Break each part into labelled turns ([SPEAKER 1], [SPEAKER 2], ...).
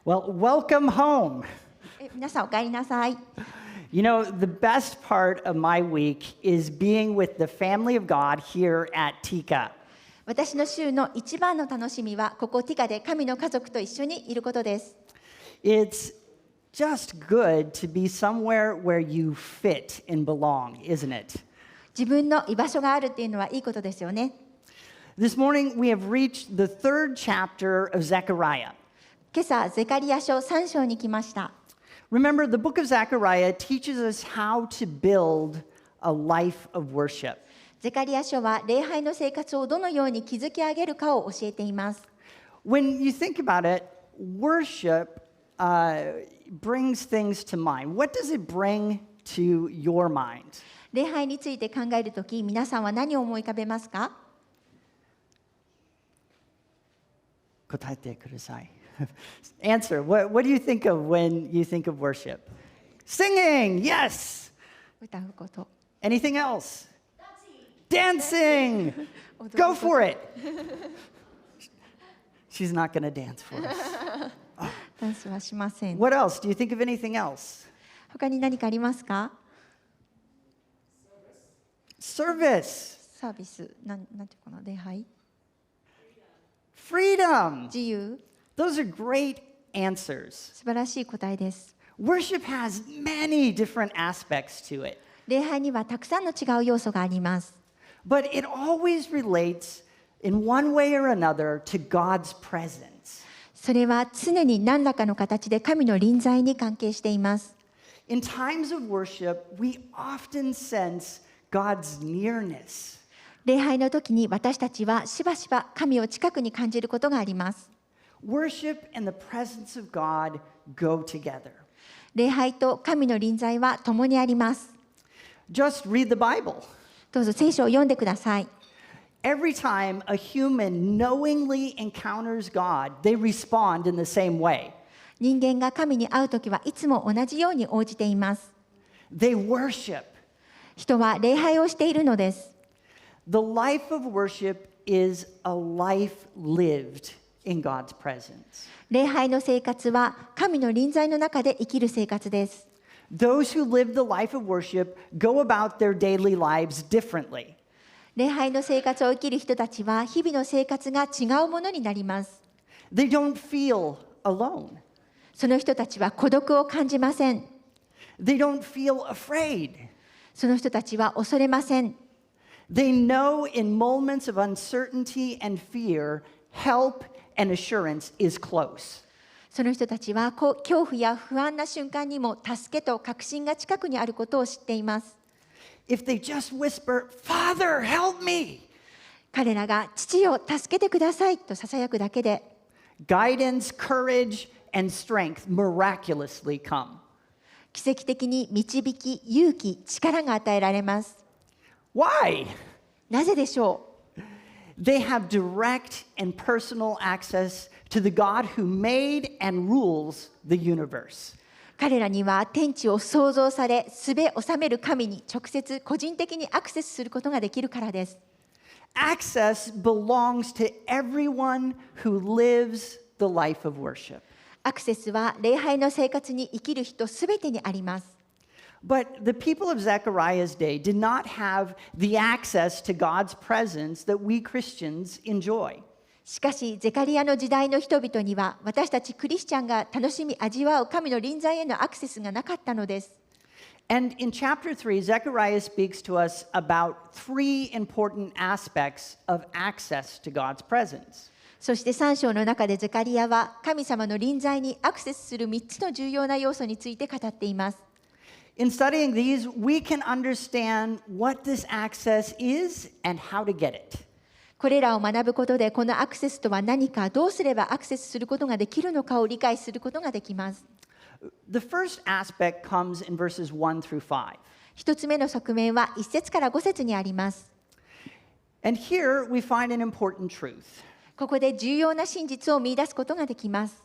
[SPEAKER 1] Well, welcome home.
[SPEAKER 2] 皆さんお帰りなさい。
[SPEAKER 1] You know, the best part of my week is being with the family of God here at Tika.
[SPEAKER 2] 私の週の一番の楽しみは、ここティカで神の家族と一緒にいることです。
[SPEAKER 1] It's just good to be somewhere where you fit and belong, isn't it?
[SPEAKER 2] 自分の居場所があるっていうのはいいことですよね。
[SPEAKER 1] This morning we have reached the third chapter of Zechariah.
[SPEAKER 2] 今朝、ゼカリヤ書3章に来ました。
[SPEAKER 1] Remember, the book of Zechariah teaches us how to build a life of worship.
[SPEAKER 2] ゼカリヤ書は礼拝の生活をどのように築き上げるかを教えています。
[SPEAKER 1] When you think about it, worship brings things to mind. What does it bring to your mind?
[SPEAKER 2] 礼拝について考えるとき、皆さんは何を思い浮かべますか？
[SPEAKER 1] 答えてください。Answer. What do you think of when you think of worship? Singing, yes.
[SPEAKER 2] 歌うこと。
[SPEAKER 1] Anything else? Dancing. Go for it. She's not going to dance for us.
[SPEAKER 2] ダンスはしません。
[SPEAKER 1] What else? Do you think of anything else?
[SPEAKER 2] 他に何かありますか？
[SPEAKER 1] Service.
[SPEAKER 2] サービス、なんていうかな、礼拝、
[SPEAKER 1] Freedom.
[SPEAKER 2] 自由、
[SPEAKER 1] Those are great answers.
[SPEAKER 2] 素晴らしい答えです。
[SPEAKER 1] Worship has many different aspects to it,
[SPEAKER 2] 礼拝にはたくさんの違う要素があります。
[SPEAKER 1] but it always relates in one way or another to God's presence.
[SPEAKER 2] それは常に何らかの形で神の臨在に関係しています。
[SPEAKER 1] In times of worship, we often sense God's nearness.
[SPEAKER 2] 礼拝の時に私たちはしばしば神を近くに感じることがあります。
[SPEAKER 1] Worship and the presence of God go together.
[SPEAKER 2] 礼拝と神の臨在は共にあります。
[SPEAKER 1] Just read the Bible.
[SPEAKER 2] どうぞ聖書を読んでください。
[SPEAKER 1] Every time a human knowingly encounters God, they respond in the same way.
[SPEAKER 2] 人間が神に会う時はいつも同じように応じています。
[SPEAKER 1] They worship.
[SPEAKER 2] 人は礼拝をしているのです。
[SPEAKER 1] The life of worship is a life lived in God's presence.
[SPEAKER 2] 礼拝の生活は神の臨在の中で生きる生活です。
[SPEAKER 1] Those who live the life of worship go about their daily lives differently.
[SPEAKER 2] 礼拝の生活を生きる人たちは日々の生活が違うものになります。
[SPEAKER 1] They don't feel alone.
[SPEAKER 2] その人たちは孤独を感じません。
[SPEAKER 1] They don't feel afraid.
[SPEAKER 2] その人たちは恐れません。
[SPEAKER 1] They know in moments of uncertainty and fear, help and assurance is close.
[SPEAKER 2] その人たちは恐怖や不安な瞬間にも助けと確信が近くにあることを知っています。
[SPEAKER 1] If they just whisper, Father, help me,
[SPEAKER 2] 彼らが父を助けてくださいと囁くだけで、
[SPEAKER 1] guidance, courage, and strength miraculously come.
[SPEAKER 2] 奇跡的に導き、勇気、力が与えられます。
[SPEAKER 1] Why?
[SPEAKER 2] なぜでしょう？
[SPEAKER 1] They have direct and personal access to the God who made and rules the universe.
[SPEAKER 2] 彼らには天地を創造され、すべ治める神に直接個人的にアクセスすることができるからです。
[SPEAKER 1] Access belongs to everyone who lives the life of worship.
[SPEAKER 2] アクセスは礼拝の生活に生きる人すべてにあります。
[SPEAKER 1] But the people of Zechariah's day did not have the access to God's presence that we Christians enjoy.
[SPEAKER 2] しかし、ゼカリヤの時代の人々には、私たちクリスチャンが楽しみ味わう神の臨在へのアクセスがなかったのです。
[SPEAKER 1] And in chapter 3, Zechariah speaks to us about three important aspects of access to God's presence.
[SPEAKER 2] そして3章の中でゼカリヤは、神様の臨在にアクセスする3つの重要な要素について語っています。
[SPEAKER 1] In studying these, we can understand what this access is and how to get it.
[SPEAKER 2] これらを学ぶことで、このアクセスとは何か、どうすればアクセスすることができるのかを理解することができます。
[SPEAKER 1] The first aspect comes in verses 1 through 5.
[SPEAKER 2] 一つ目の側面は1節から5節にあります。
[SPEAKER 1] And here we find an important truth.
[SPEAKER 2] ここで重要な真実を見出すことができます。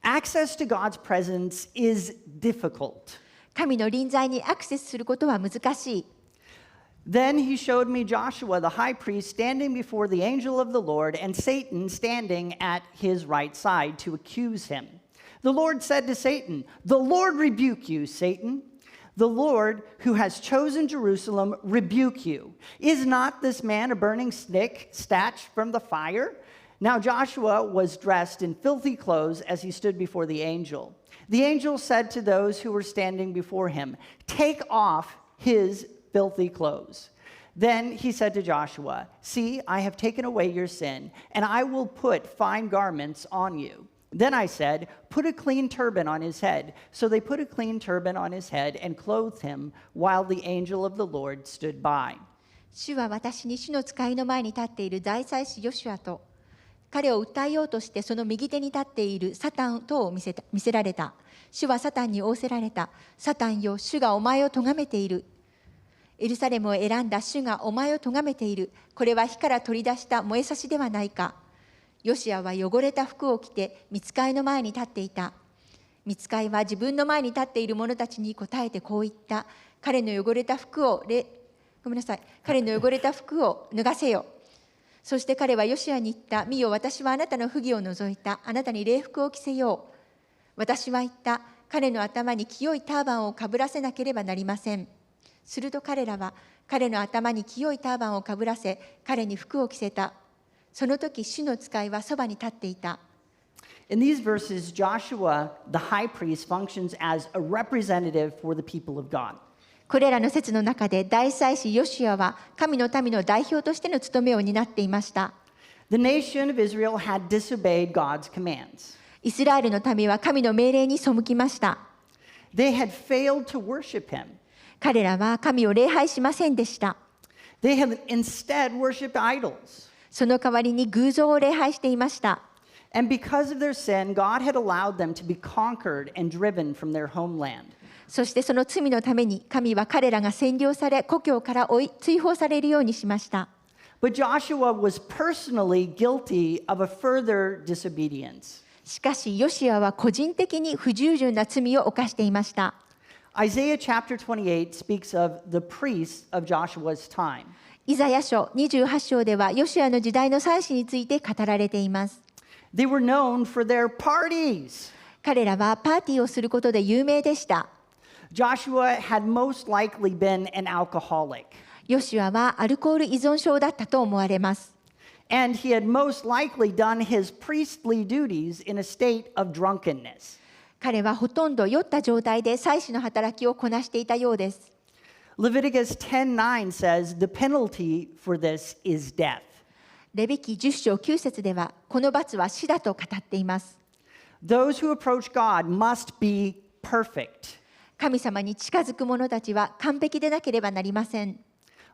[SPEAKER 1] Access to God's presence is difficult.
[SPEAKER 2] 神の臨在にアクセスすることは難しい。
[SPEAKER 1] Then he showed me Joshua the high priest standing before the angel of the Lord, and Satan standing at his right side to accuse him. The Lord said to Satan, "The Lord rebuke you, Satan. The Lord who has chosen Jerusalem rebuke you. Is not this man a burning stick snatched from the fire?" Now Joshua was dressed in filthy clothes as he stood before the angel. The angel said to those who were standing before him, "Take off his filthy clothes." Then he said to Joshua, "See, I have taken away your sin, and I will put fine garments on you." Then I said, "Put a clean turban on his head." So they put a clean turban on his head and clothed him while the angel of the Lord stood by.
[SPEAKER 2] 主は私に主の使いの前に立っている大祭司ヨシュアと、彼を訴えようとしてその右手に立っているサタンとを見せられた。主はサタンに仰せられた。サタンよ、主がお前を咎めている。エルサレムを選んだ主がお前を咎めている。これは火から取り出した燃えさしではないか。ヨシアは汚れた服を着て御使いの前に立っていた。御使いは自分の前に立っている者たちに答えてこう言った。彼の汚れた服を脱がせよ。そして彼はヨシアに言った。見よ、私はあなたの不義を除いた。あなたに礼服を着せよう。私は言った。彼の頭に清いターバンをかぶらせなければなりません。すると彼らは彼の頭に清いターバンをかぶらせ、彼に服を着せた。その時、主の使いはそばに立っていた。
[SPEAKER 1] In these verses, Joshua, the high priest, functions as a representative for the people of God.
[SPEAKER 2] これらの説の中で、大祭司ヨシアは神の民の代表としての務めを担っていました。
[SPEAKER 1] The nation of Israel had disobeyed God's commands.
[SPEAKER 2] イスラエルの民は神の命令に背きました。
[SPEAKER 1] They had failed to worship him.
[SPEAKER 2] 彼らは神を礼拝しませんでした。
[SPEAKER 1] They had instead worshipped idols.
[SPEAKER 2] その代わりに偶像を礼拝していました。
[SPEAKER 1] And because of their sin, God had allowed them to be conquered and driven from their homeland.
[SPEAKER 2] そしてその罪のために神は彼らが占領され、故郷から追放されるようにしました。
[SPEAKER 1] But Joshua was personally guilty of a further disobedience.
[SPEAKER 2] しかしヨシアは個人的に不従順な罪を犯していました。
[SPEAKER 1] Isaiah chapter 28 speaks of the priests of Joshua's time.
[SPEAKER 2] イザヤ書28章ではヨシアの時代の祭司について語られています。
[SPEAKER 1] They were known for their parties.
[SPEAKER 2] 彼らはパーティーをすることで有名でした。
[SPEAKER 1] Joshua had most likely been an alcoholic.
[SPEAKER 2] ヨシュアはアルコール依存症だったと思われます。
[SPEAKER 1] And he had most likely done his priestly duties in a state of drunkenness.
[SPEAKER 2] 彼はほとんど酔った状態で祭司の働きをこなしていたようです。
[SPEAKER 1] Leviticus 10:9 says the penalty for this is death.
[SPEAKER 2] レビ記10章9節ではこの罰は死だと語っています。
[SPEAKER 1] Those who approach God must be perfect.
[SPEAKER 2] 神様に近づく者たちは完璧でなければなりません。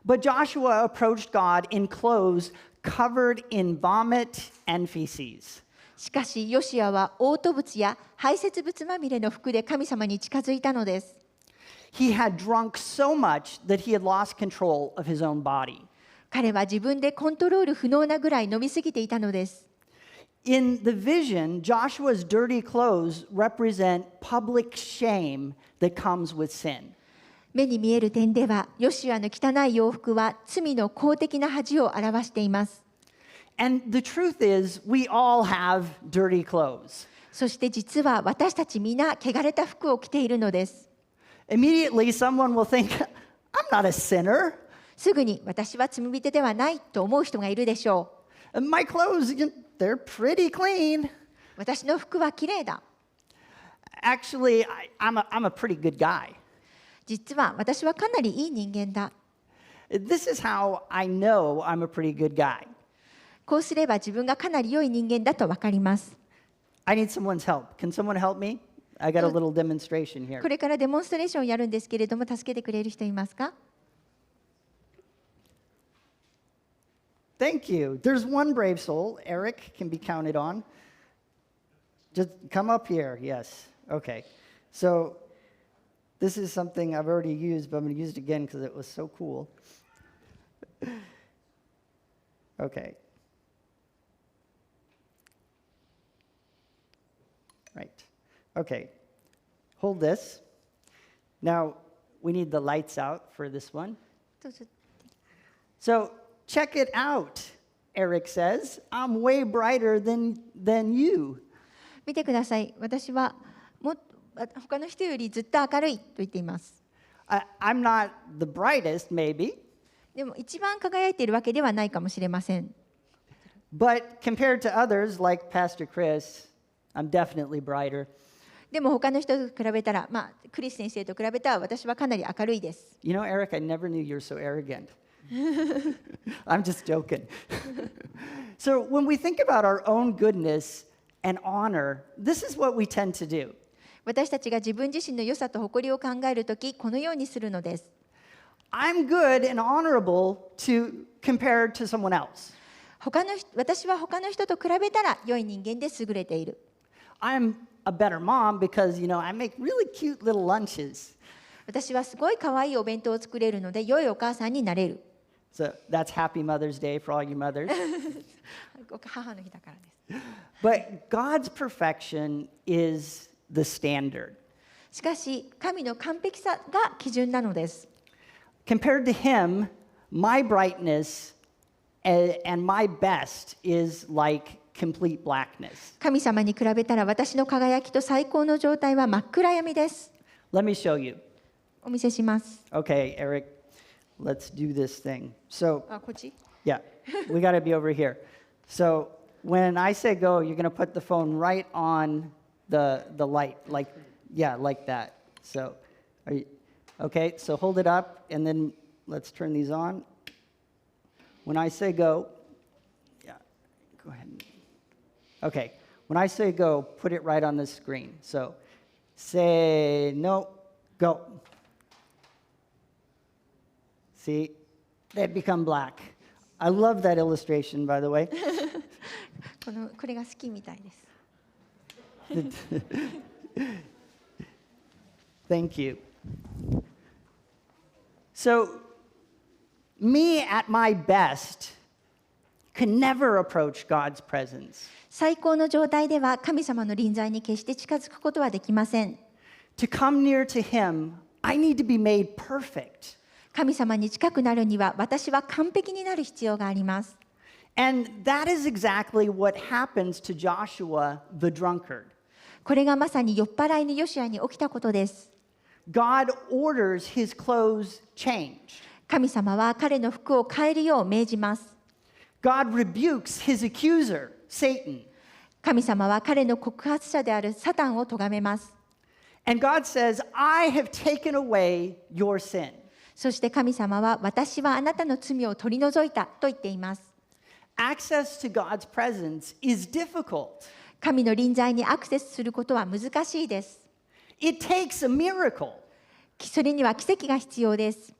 [SPEAKER 1] But Joshua approached God in clothes covered in vomit and feces.
[SPEAKER 2] しかしヨシアは嘔吐物や排泄物まみれの服で神様に近づいたのです。
[SPEAKER 1] He had drunk so much that he had lost control of his own body.
[SPEAKER 2] 彼は自分でコントロール不能なぐらい飲みすぎていたのです。
[SPEAKER 1] In the vision, Joshua's dirty clothes represent public shame that comes with sin.
[SPEAKER 2] 目に見える点では、ヨシュアの汚い洋服は罪の公的な恥を表しています。
[SPEAKER 1] And the truth is, we all have dirty clothes.
[SPEAKER 2] そして実は私たち皆汚れた服を着ているのです。
[SPEAKER 1] Immediately, someone will think, I'm not a sinner.
[SPEAKER 2] すぐに私は罪人ではないと思う人がいるでしょう。
[SPEAKER 1] My clothes, they're pretty clean.
[SPEAKER 2] 私の服はきれいだ。
[SPEAKER 1] Actually, I'm a pretty good guy.
[SPEAKER 2] 実は私はかなりいい人間だ。
[SPEAKER 1] This is how I know I'm a pretty good guy.
[SPEAKER 2] こうすれば自分がかなり良い人間だと分かります。
[SPEAKER 1] I need someone's help. Can someone help me? I got a little demonstration here.
[SPEAKER 2] これからデモンストレーションをやるんですけれども、助けてくれる人いますか？
[SPEAKER 1] Thank you. There's one brave soul. Eric can be counted on. Just come up here. Yes. Okay. So this is something I've already used, but I'm going to use it again because it was so cool. Okay. Right. Okay. Hold this. Now, we need the lights out for this one.
[SPEAKER 2] どうぞ。
[SPEAKER 1] So, check it out, Eric says. I'm way brighter than you.
[SPEAKER 2] 見てください。私は他の人よりずっと明るいと言っています。
[SPEAKER 1] I'm not the brightest, maybe.
[SPEAKER 2] でも一番輝いているわけではないかもしれません。
[SPEAKER 1] But compared to others, like Pastor Chris, I'm definitely brighter.
[SPEAKER 2] でも他の人と比べたら、クリス先生と比べたら私はかなり明るいです。
[SPEAKER 1] You know, Eric, I never knew you were so arrogant. I'm just joking. So when we think about our own goodness and honor, this is what we tend to do.
[SPEAKER 2] 私たちが自分自身の良さと誇りを考えるとき、このようにするのです。
[SPEAKER 1] I'm good and honorable compared to someone else.
[SPEAKER 2] 私は他の人と比べたら良い人間で優れている。
[SPEAKER 1] I'm a better mom because, I make really cute little lunches.
[SPEAKER 2] 私はすごい可愛いお弁当を作れるので、良いお母さんになれる。
[SPEAKER 1] So that's Happy Mother's Day for all you mothers.
[SPEAKER 2] 母の日だからです。
[SPEAKER 1] But God's perfection is the standard.
[SPEAKER 2] しかし、神の完璧さが基準なのです。
[SPEAKER 1] Compared to Him, my brightness and my best is like complete blackness.
[SPEAKER 2] 神様に比べたら私の輝きと最高の状態は真っ暗闇です。
[SPEAKER 1] Let me show you.
[SPEAKER 2] お見せします。
[SPEAKER 1] Okay, Eric, let's do this thing. So,
[SPEAKER 2] こっち
[SPEAKER 1] yeah, we got to be over here. So, when I say go, you're going to put the phone right on the light, like that. So, okay, so hold it up, and then let's turn these on. When I say go, yeah, go ahead. Okay, when I say go, put it right on the screen. So, say no, go. See, they become black. I love that illustration, by the way.
[SPEAKER 2] これが好きみたいです。
[SPEAKER 1] Thank you. So, me at my best can never approach God's presence.
[SPEAKER 2] 最高の状態では神様の臨在に決して近づくことはできません。
[SPEAKER 1] To come near to Him, I need to be made perfect.
[SPEAKER 2] 神様に近くなるには私は完璧になる必要があります。
[SPEAKER 1] And that is exactly what happens to Joshua the drunkard.
[SPEAKER 2] これがまさに酔っ払いのヨシュアに起きたことです。
[SPEAKER 1] God orders his clothes changed.
[SPEAKER 2] 神様は彼の服を変えるよう命じます。
[SPEAKER 1] God rebukes his accuser, Satan.
[SPEAKER 2] 神様は彼の告発者であるサタンを咎めます。
[SPEAKER 1] And God says, I have taken away your sin.
[SPEAKER 2] そして神様は私はあなたの罪を取り除いたと言っています。
[SPEAKER 1] Access to God's presence is difficult.
[SPEAKER 2] 神の臨在にアクセスすることは難しいです。
[SPEAKER 1] It takes a miracle.
[SPEAKER 2] それには奇跡が必要です。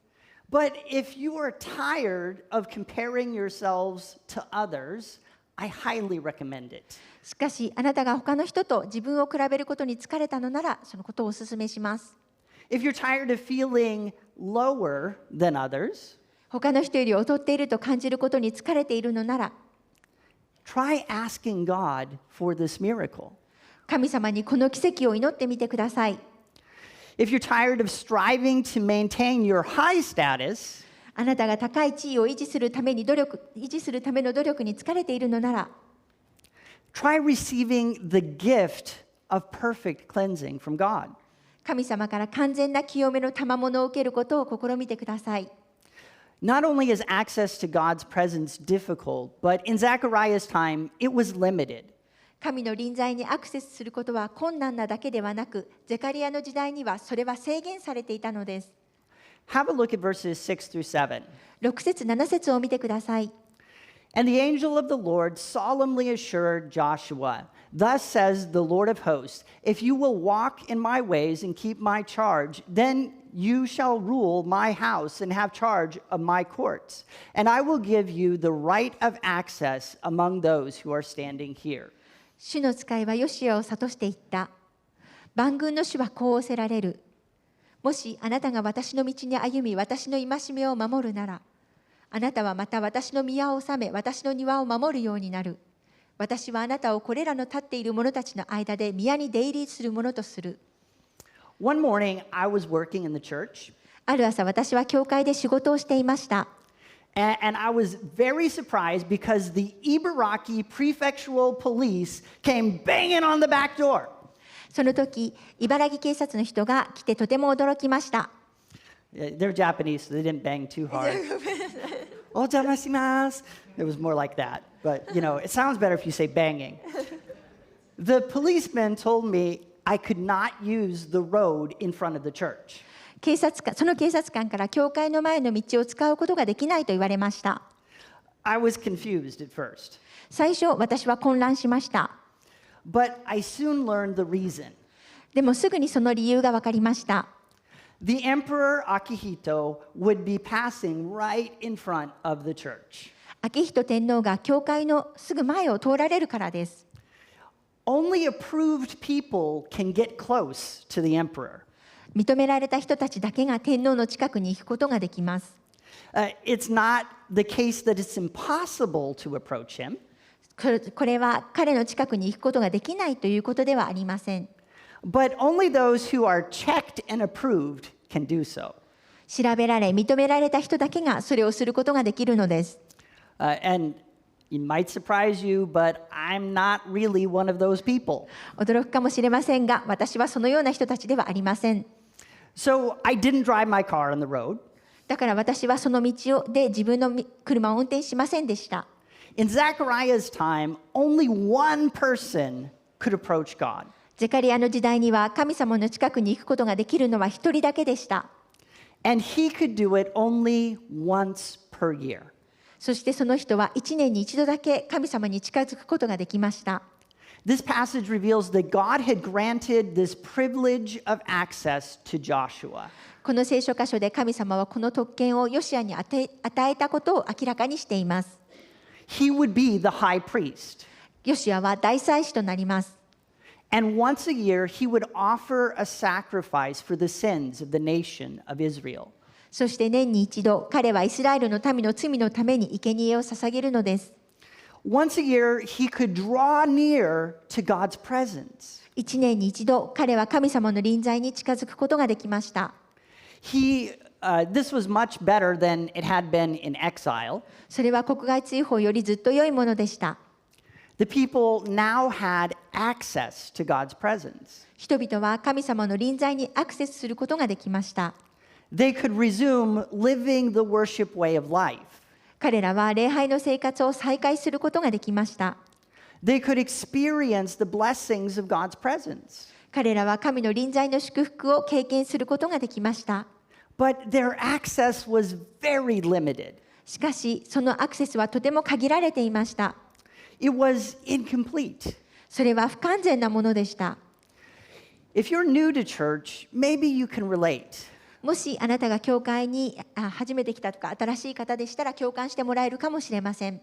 [SPEAKER 1] But if you are tired of comparing yourselves to others, I highly recommend it.
[SPEAKER 2] しかし、あなたが他の人と自分を比べることに疲れたのなら、そのことをお勧めします。
[SPEAKER 1] If you're tired of feeling lower than others,
[SPEAKER 2] 他の人より劣っていると感じることに疲れているのなら、
[SPEAKER 1] try asking God for this miracle.
[SPEAKER 2] 神様にこの奇跡を祈ってみてください。
[SPEAKER 1] If you're tired of striving to maintain your high status,
[SPEAKER 2] あなたが高い地位を維持するための努力に疲れているのなら、
[SPEAKER 1] try receiving the gift of perfect cleansing from God.
[SPEAKER 2] 神様から完全な清めの賜物を受けることを試みてください。
[SPEAKER 1] Not only is access to God's presence difficult, but in Zechariah's time, it was limited.
[SPEAKER 2] 神の臨在にアクセスすることは困難なだけではなく、ゼカリアの時代にはそれは制限されていたのです。
[SPEAKER 1] Have a look at verses 6 through 7.
[SPEAKER 2] 6節7節を見てください。
[SPEAKER 1] And the angel of the Lord solemnly assured Joshua, Thus says the Lord of hosts, if you will walk in my ways and keep my charge, then you shall rule my house and have charge of my courts. And I will give you the right of access among those who are standing here.
[SPEAKER 2] 主の使いはヨシュアを諭していった。万軍の主はこう仰せられる。もしあなたが私の道に歩み、私の戒めを守るなら、あなたはまた私の宮を治め、私の庭を守るようになる。私はあなたをこれらの立っている者たちの間で宮に出入りする者とする。
[SPEAKER 1] One morning, I was working in the church,
[SPEAKER 2] ある朝、私は教会で仕事をしていました。
[SPEAKER 1] And I was very surprised because the Ibaraki prefectural police came banging on the back door.
[SPEAKER 2] その時、茨城警察の人が来てとても驚きました。
[SPEAKER 1] They're Japanese, so they didn't bang too hard. お邪魔します. It was more like that. But, it sounds better if you say banging. The policeman told me I could not use the road in front of the church.
[SPEAKER 2] その警察官から教会の前の道を使うことができないと言われました。
[SPEAKER 1] I was confused at first.
[SPEAKER 2] 最初、私は混乱しました。
[SPEAKER 1] But I soon learned the reason.
[SPEAKER 2] でもすぐにその理由が分かりました。
[SPEAKER 1] The Emperor Akihito would be passing right in front of the church.
[SPEAKER 2] 明仁天皇が教会のすぐ前を通られるからです。
[SPEAKER 1] Only approved people can get close to the emperor.
[SPEAKER 2] 認められた人たちだけが天皇の近くに行くことができます。
[SPEAKER 1] It's not the case that it's impossible to approach him.
[SPEAKER 2] これは彼の近くに行くことができないということではありません。
[SPEAKER 1] But only those who are checked and approved can do so.
[SPEAKER 2] 調べられ、認められた人だけがそれをすることができるのです。
[SPEAKER 1] And it might surprise you, but I'm not really one of those people.
[SPEAKER 2] 驚くかもしれませんが、私はそのような人たちではありません。
[SPEAKER 1] So I didn't drive my car on the road.
[SPEAKER 2] だから私はその道で自分の車を運転しませんでした。
[SPEAKER 1] In Zechariah's time, only one person could approach God.
[SPEAKER 2] ゼカリアの時代には神様の近くに行くことができるのは一人だけでした。
[SPEAKER 1] And he could do it only once per year.
[SPEAKER 2] そしてその人は1年に一度だけ神様に近づくことができました。
[SPEAKER 1] This passage reveals that God had granted this privilege of access to Joshua.
[SPEAKER 2] この聖書箇所で神様はこの特権をヨシアに与えたことを明らかにしています。
[SPEAKER 1] He would be the high priest.
[SPEAKER 2] ヨシアは大祭司となります。
[SPEAKER 1] And once a year, he would offer a sacrifice for the sins of the nation of Israel.
[SPEAKER 2] そして年に一度、彼はイスラエルの民の罪のために生贄を捧げるのです。
[SPEAKER 1] Once a year, he could draw near to God's presence.
[SPEAKER 2] 一年に一度、彼は神様の臨在に近づくことができました。
[SPEAKER 1] This was much better than it had been in exile.
[SPEAKER 2] それは国外追放よりずっと良いものでした。
[SPEAKER 1] The people now had access to God's presence.
[SPEAKER 2] 人々は神様の臨在にアクセスすることができました。
[SPEAKER 1] They could resume living the worship way of life.
[SPEAKER 2] 彼らは礼拝の生活を再開することができました。
[SPEAKER 1] They could experience the blessings of God's presence.
[SPEAKER 2] 彼らは神の臨在の祝福を経験することができました。
[SPEAKER 1] But their access was very limited.
[SPEAKER 2] しかし、そのアクセスはとても限られていました。
[SPEAKER 1] It was incomplete.
[SPEAKER 2] それは不完全なものでした。
[SPEAKER 1] If you're new to church, maybe you can relate.
[SPEAKER 2] もしあなたが教会に初めて来たとか新しい方でしたら共感してもらえるかもしれません。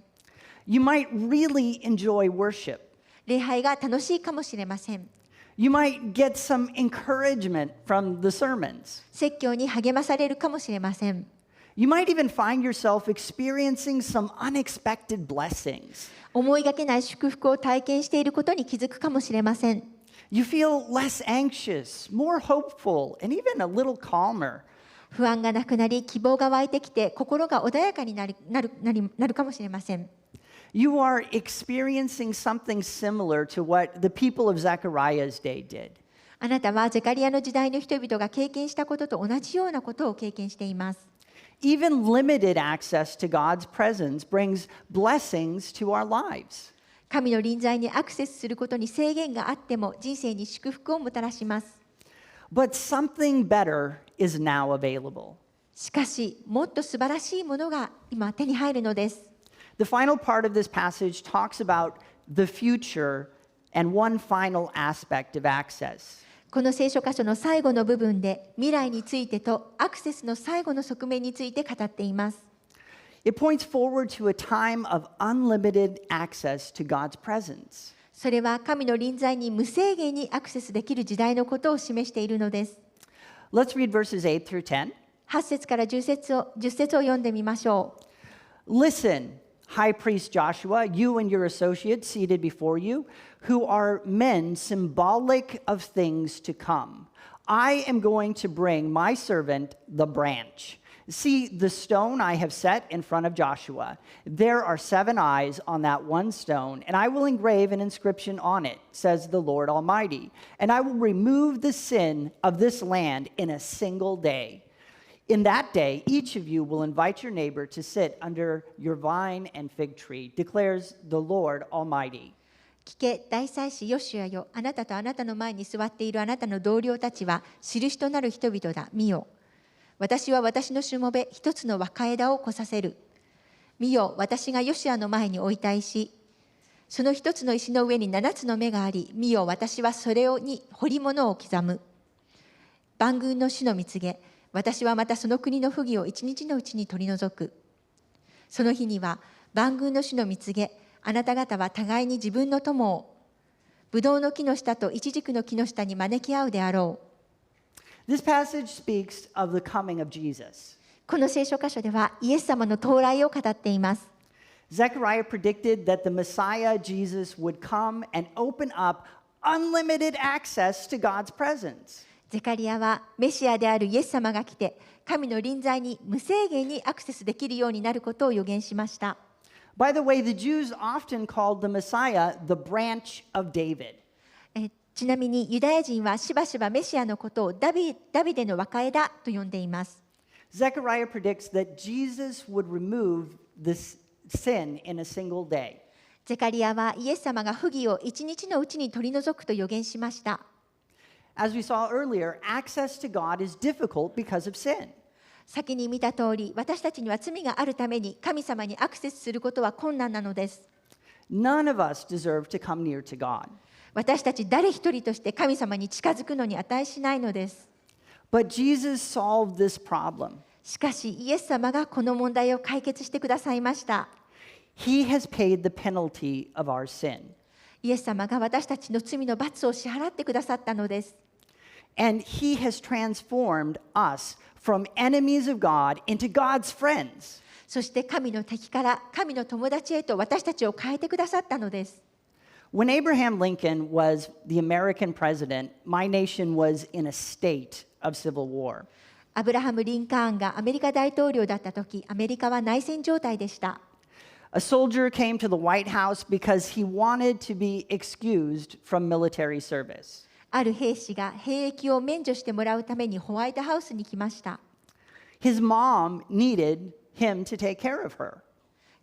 [SPEAKER 1] You might really enjoy worship.
[SPEAKER 2] 礼拝が楽しいかもしれません。
[SPEAKER 1] You might get some encouragement from the sermons.
[SPEAKER 2] 説教に励まされるかもしれません。
[SPEAKER 1] You might even find yourself experiencing some unexpected blessings.
[SPEAKER 2] 思いがけない祝福を体験していることに気づくかもしれません。
[SPEAKER 1] You feel less anxious, more hopeful, and even a little calmer.
[SPEAKER 2] 不安がなくなり、希望が湧いてきて、心が穏やかになるかもしれません。
[SPEAKER 1] You are experiencing something similar to what the people of Zechariah's day did.
[SPEAKER 2] あなたはゼカリアの時代の人々が経験したことと同じようなことを経験しています。
[SPEAKER 1] Even limited access to God's presence brings blessings to our lives.
[SPEAKER 2] 神の臨在にアクセスすることに制限があっても人生に祝福をもたらします。
[SPEAKER 1] But something better is now available.
[SPEAKER 2] しかし、もっと素晴らしいものが今手に入るのです。
[SPEAKER 1] The final part of this passage talks about the future and one final aspect of access.
[SPEAKER 2] この聖書箇所の最後の部分で未来についてとアクセスの最後の側面について語っています。
[SPEAKER 1] It points forward to a time of unlimited access to God's presence.
[SPEAKER 2] それは神の臨在に無制限にアクセスできる時代のことを示しているのです。
[SPEAKER 1] Let's read verses 8 through 10.
[SPEAKER 2] 8節から10節を読んでみましょう。
[SPEAKER 1] Listen, High Priest Joshua, you and your associates seated before you, who are men symbolic of things to come. I am going to bring my servant, the branch. See the stone I have set in front of Joshua. There are 7 eyes on that one stone, and I will engrave an inscription on it, says the Lord Almighty. And I will remove the sin of this land in a single day. In that day, each of you will invite your neighbor to sit under your vine and fig tree, declares the Lord Almighty.
[SPEAKER 2] 聞け、大祭司ヨシュアよ、あなたとあなたの前に座っているあなたの同僚たちは印となる人々だ。見よ、私は私のしもべ一つの若枝を越させる。見よ、私がヨシュアの前に置いた石。その一つの石の上に7つの目があり、見よ、私はそれに彫り物を刻む。万軍の主の蜜げ、私はまたその国の不義を一日のうちに取り除く。その日には万軍の主の蜜げ、あなた方は互いに自分の友を、ブドウの木の下とイチジクの木の下に招き合うであろう。
[SPEAKER 1] This passage speaks of the coming of Jesus.
[SPEAKER 2] この聖書箇所ではイエス様の到来を語っています。
[SPEAKER 1] Zechariah predicted that the Messiah Jesus would come and open up unlimited access to God's presence.
[SPEAKER 2] ゼカリアはメシアであるイエス様が来て、神の臨在に無制限にアクセスできるようになることを予言しました。
[SPEAKER 1] By the way, the Jews often called the Messiah the branch of David.
[SPEAKER 2] ちなみにユダヤ人はしばしばメシアのことをダビデの若枝と呼んでいます。
[SPEAKER 1] Zechariah predicts that Jesus would remove this sin in a single day.
[SPEAKER 2] ゼカリアはイエス様が不義を一日のうちに取り除くと予言しました。
[SPEAKER 1] As we saw earlier, access to God is difficult because of sin.
[SPEAKER 2] 先に見た通り、私たちには罪があるために神様にアクセスすることは困難なのです。
[SPEAKER 1] None of us deserve to come near to God.
[SPEAKER 2] 私たち誰一人として神様に近づくのに値しないのです。
[SPEAKER 1] But Jesus solved this problem.
[SPEAKER 2] しかし、イエス様がこの問題を解決してくださいました。
[SPEAKER 1] He has paid the penalty of our sin.
[SPEAKER 2] イエス様が私たちの罪の罰を支払ってくださったのです。
[SPEAKER 1] And He has transformed us from enemies of God into God's friends.
[SPEAKER 2] そして神の敵から神の友達へと私たちを変えてくださったのです。
[SPEAKER 1] When Abraham Lincoln was the American president, my nation was in a state of civil war.
[SPEAKER 2] アブラハム・リンカーンがアメリカ大統領だった時、アメリカは内戦状態でした。
[SPEAKER 1] A soldier came to the White House because he wanted to be excused from military service.
[SPEAKER 2] ある兵士が兵役を免除してもらうためにホワイトハウスに来ました。
[SPEAKER 1] His mom needed him to take care of her.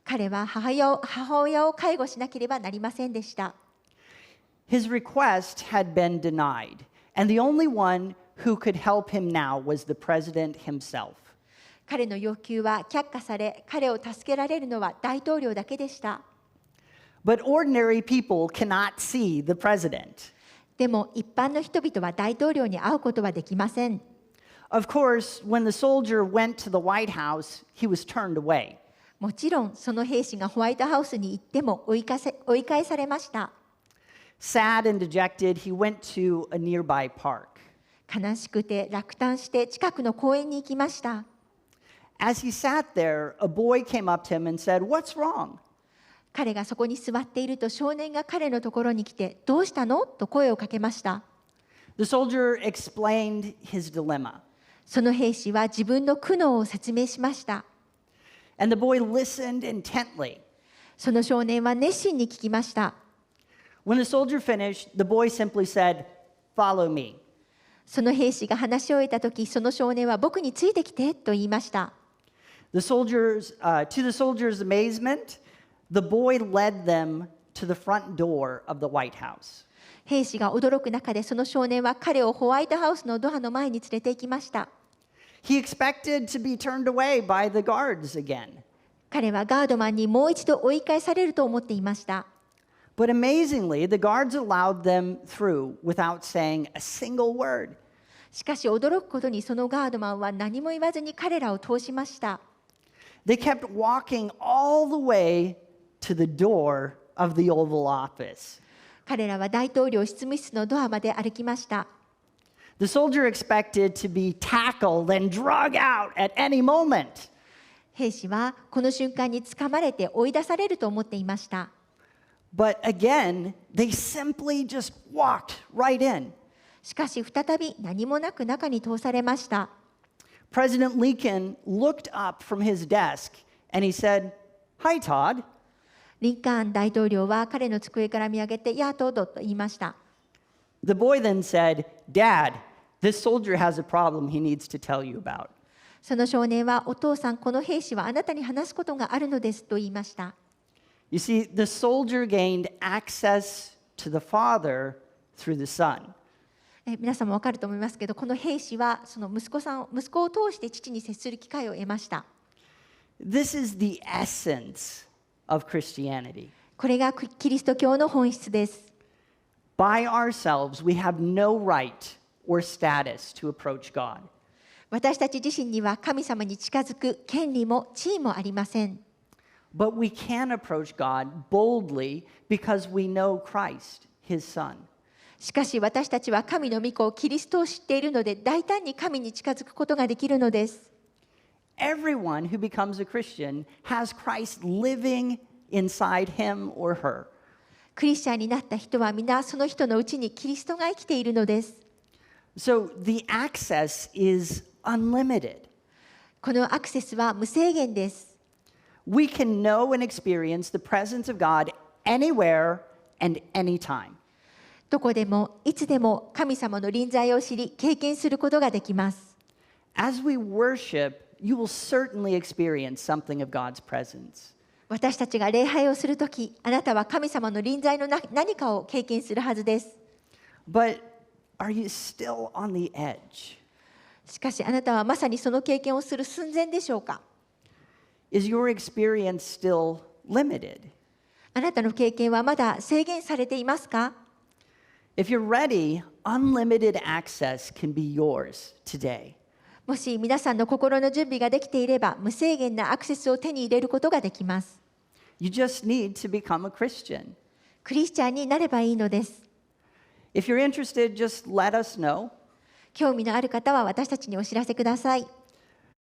[SPEAKER 2] 彼は母親を介護しなければなりませんでした。
[SPEAKER 1] His request had been denied, and the only one who could help him now was the president himself.
[SPEAKER 2] 彼の要求は却下され、彼を助けられるのは大統領だけでした。
[SPEAKER 1] But ordinary people cannot see the president.
[SPEAKER 2] でも一般の人々は大統領に会うことはできません。
[SPEAKER 1] Of course, when the soldier went to the White House, he was turned away.
[SPEAKER 2] もちろんその兵士がホワイトハウスに行っても追い返されました。
[SPEAKER 1] Sad and dejected, he went to a nearby park.
[SPEAKER 2] 悲しくて落胆して近くの公園に行きました。
[SPEAKER 1] As he sat there, a boy came up to him and said, "What's wrong?"
[SPEAKER 2] 彼がそこに座っていると少年が彼のところに来て、どうしたのと声をかけました。
[SPEAKER 1] The soldier explained his dilemma.
[SPEAKER 2] その兵士は自分の苦悩を説明しました。
[SPEAKER 1] And the boy listened intently.
[SPEAKER 2] その少年は熱心に聞きました。
[SPEAKER 1] When the soldier finished, the boy simply said, "Follow me."
[SPEAKER 2] その兵士が話し終えたとき、その少年は僕についてきてと言いました。
[SPEAKER 1] To the soldier's amazement, the boy led them to the front door of the White House.
[SPEAKER 2] 兵士が驚く中で、その少年は彼をホワイトハウスのドアの前に連れて行きました。
[SPEAKER 1] He expected to be turned away by the guards again.
[SPEAKER 2] 彼はガードマンにもう一度追い返されると思っていました。
[SPEAKER 1] But amazingly, the guards allowed them through without saying a single word.
[SPEAKER 2] しかし驚くことに、そのガードマンは何も言わずに彼らを通しました。
[SPEAKER 1] They kept walking all the way to the door of the Oval Office.
[SPEAKER 2] 彼らは大統領執務室のドアまで歩きました。
[SPEAKER 1] The soldier expected to be tackled and drug out at any moment.
[SPEAKER 2] 兵士はこの瞬間に掴まれて追い出されると思っていました。
[SPEAKER 1] But again, they simply just walked right in.
[SPEAKER 2] しかし再び何もなく中に通されました。
[SPEAKER 1] President Lincoln looked up from his desk and he said, "Hi, Todd."
[SPEAKER 2] リンカーン大統領は彼の机から見上げて、やあ、トッドと言いました。
[SPEAKER 1] The boy then said, "Dad, this soldier has a problem he needs to tell you about."
[SPEAKER 2] その少年は、お父さん、この兵士はあなたに話すことがあるのですと言いました。
[SPEAKER 1] You see, the soldier gained access to the Father through the Son.
[SPEAKER 2] 皆さんも分かると思いますけど、この兵士はその息子を通して父に接する機会を得ました。
[SPEAKER 1] This is the essence of Christianity.
[SPEAKER 2] これがキリスト教の本質です。
[SPEAKER 1] By ourselves, we have no right or status to approach God.
[SPEAKER 2] 私たち自身には神様に近づく権利も地位もありません。
[SPEAKER 1] But we can approach God boldly because we know Christ, His Son.
[SPEAKER 2] しかし私たちは神の御子キリストを知っているので、大胆に神に近づくことができるのです。
[SPEAKER 1] Everyone who becomes a Christian has Christ living inside him or her.
[SPEAKER 2] クリスチャンになった人は皆その人のうちにキリストが生きているのです。
[SPEAKER 1] So the access is unlimited.
[SPEAKER 2] このアクセスは無制限です。
[SPEAKER 1] We can know and experience the presence of God anywhere and anytime.
[SPEAKER 2] どこでもいつでも神様の臨在を知り経験することができます。
[SPEAKER 1] As we worship, you will certainly experience something of God's presence.
[SPEAKER 2] 私たちが礼拝をするとき、あなたは神様の臨在の何かを経験するはずです。
[SPEAKER 1] But are you still on the edge?
[SPEAKER 2] しかしあなたはまさにその経験をする寸前でしょうか。
[SPEAKER 1] Is your experience still limited?
[SPEAKER 2] あなたの経験はまだ制限されていますか？
[SPEAKER 1] If you're ready, unlimited access can be yours today.
[SPEAKER 2] もし皆さんの心の準備ができていれば、無制限なアクセスを手に入れることができます。
[SPEAKER 1] You just need to become a Christian.
[SPEAKER 2] クリスチャンになればいいのです。
[SPEAKER 1] If you're interested, just let us know.
[SPEAKER 2] 興味のある方は私たちにお知らせください。